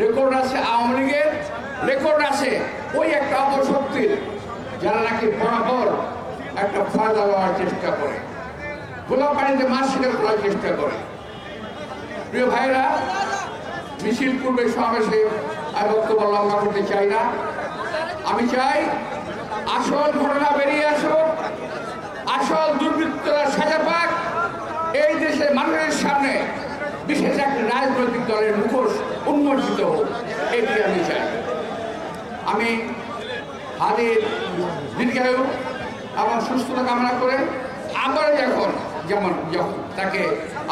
Record আছে, আওয়ামী লীগের record আছে ওই একটা অপশক্তির, যারা নাকি বরাবর একটা ফায়দা লওয়ার চেষ্টা করে, গোলা পানিতে মাছ শিকার করার চেষ্টা করে। প্রিয় ভাইরা, মিছিল পূর্বে সমাবেশে আমি বক্তব্য লম্বা করতে চাই না। আমি চাই আসল ঘটনা বেরিয়ে আসুক, আসল দুর্বৃত্তরা সাজা পাক, এই দেশের মানুষের সামনে বিশেষ একটা রাজনৈতিক দলের মুখোশ উন্মোচিত হোক, এটি আমি চাই। আমি হাদির দীর্ঘায়ু এবং সুস্থতা কামনা করে আবার যখন তাকে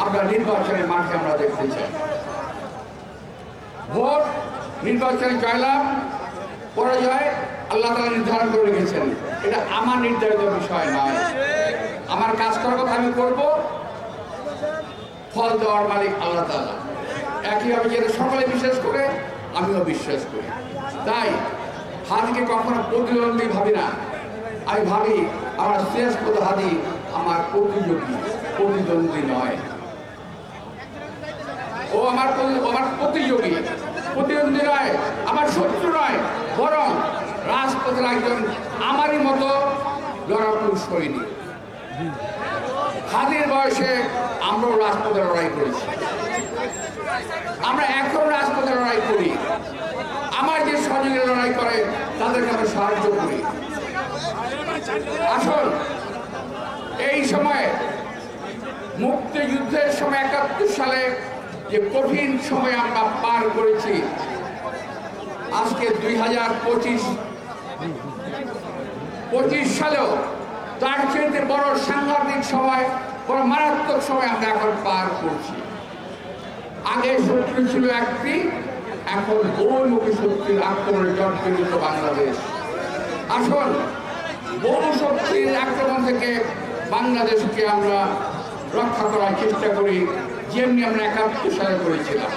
আমরা নির্বাচনের মাঠে আমরা দেখতে চাই। ভোট নির্বাচনে জয়লাভ পরাজয় আল্লাহ তাআলা নির্ধারণ করে রেখেছেন, এটা আমার নির্ধারিত বিষয় নয়। আমার কাজ করার কথা আমি করব, ফল দেওয়ার মালিক আল্লাহ তাআলা। একইভাবে যেটা সকলে বিশ্বাস করে আমিও বিশ্বাস করি। তাই হাদিকে কখনো প্রতিদ্বন্দ্বী ভাবি না, আমি ভাবি আমার শ্রেষ্ঠ হাদি আমার প্রতিদ্বন্দ্বী নয়, ও আমার প্রতিযোগী, প্রতিদ্বন্দ্বী নয়, আমার শত্রু নয়, বরং রাজপথের একজন আমারই মতো লড়াকু সৈনিক। হাদির বয়সে আমরাও রাজপথে লড়াই করেছি, আমরা এখন রাজপথে লড়াই করি, আমার যে সহযোগীরা লড়াই করে তাদেরকে আমরা সাহায্য করি। আসল এই সময়ে মুক্তিযুদ্ধের সময় ৭১ সালে যে কঠিন সময় আমরা পার করেছি, আজকে ২০২৫ সালেও তার চেয়ে বড় সাংঘাতিক সময়, বড় মারাত্মক সময় আমরা এখন পার করছি। আগে শত্রু ছিল একটি, এখন বহুমুখী শক্তির আক্রমণে জর্জরিত বাংলাদেশ। আসল বহু শক্তির আক্রমণ থেকে বাংলাদেশকে আমরা রক্ষা করার চেষ্টা করি, যেমনি আমরা ৭১ সালে করেছিলাম।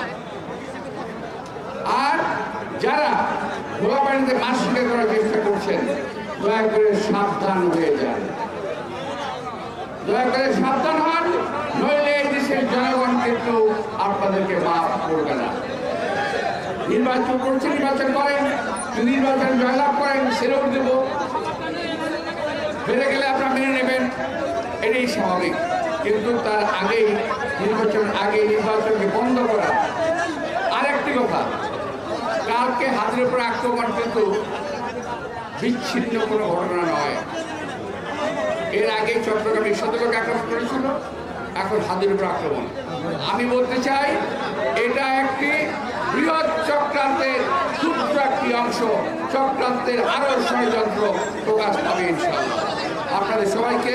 আর যারা গোলা পানিতে মাছ শিকার করার চেষ্টা করছেন, দয়া করে সাবধান হয়ে যান, দয়া করে সাবধান হন, নইলে এই দেশের জনগণ কিন্তু আপনাদেরকে মাফ করবে না। নির্বাচন করছে, নির্বাচন করেন, নির্বাচন জয়লাভ করেন, সেরেও দেব, বেড়ে গেলে আপনারা মেনে নেবেন, এটাই স্বাভাবিক। কিন্তু তার আগেই নির্বাচনকে বন্ধ করা। আরেকটি কথা, কালকে হাতের উপর আক্রমণ কিন্তু বিচ্ছিন্ন কোনো ঘটনা নয়। এর আগে চট্টগ্রামে শতককে আক্রমণ করেছিল, এখন হাতের উপর আক্রমণ। আমি বলতে চাই এটা একটি বৃহৎ চক্রান্তের ক্ষুদ্র একটি অংশ, চক্রান্তের আরো ষড়যন্ত্র প্রকাশ পাবে ইনশাআল্লাহ। আপনাদের সবাইকে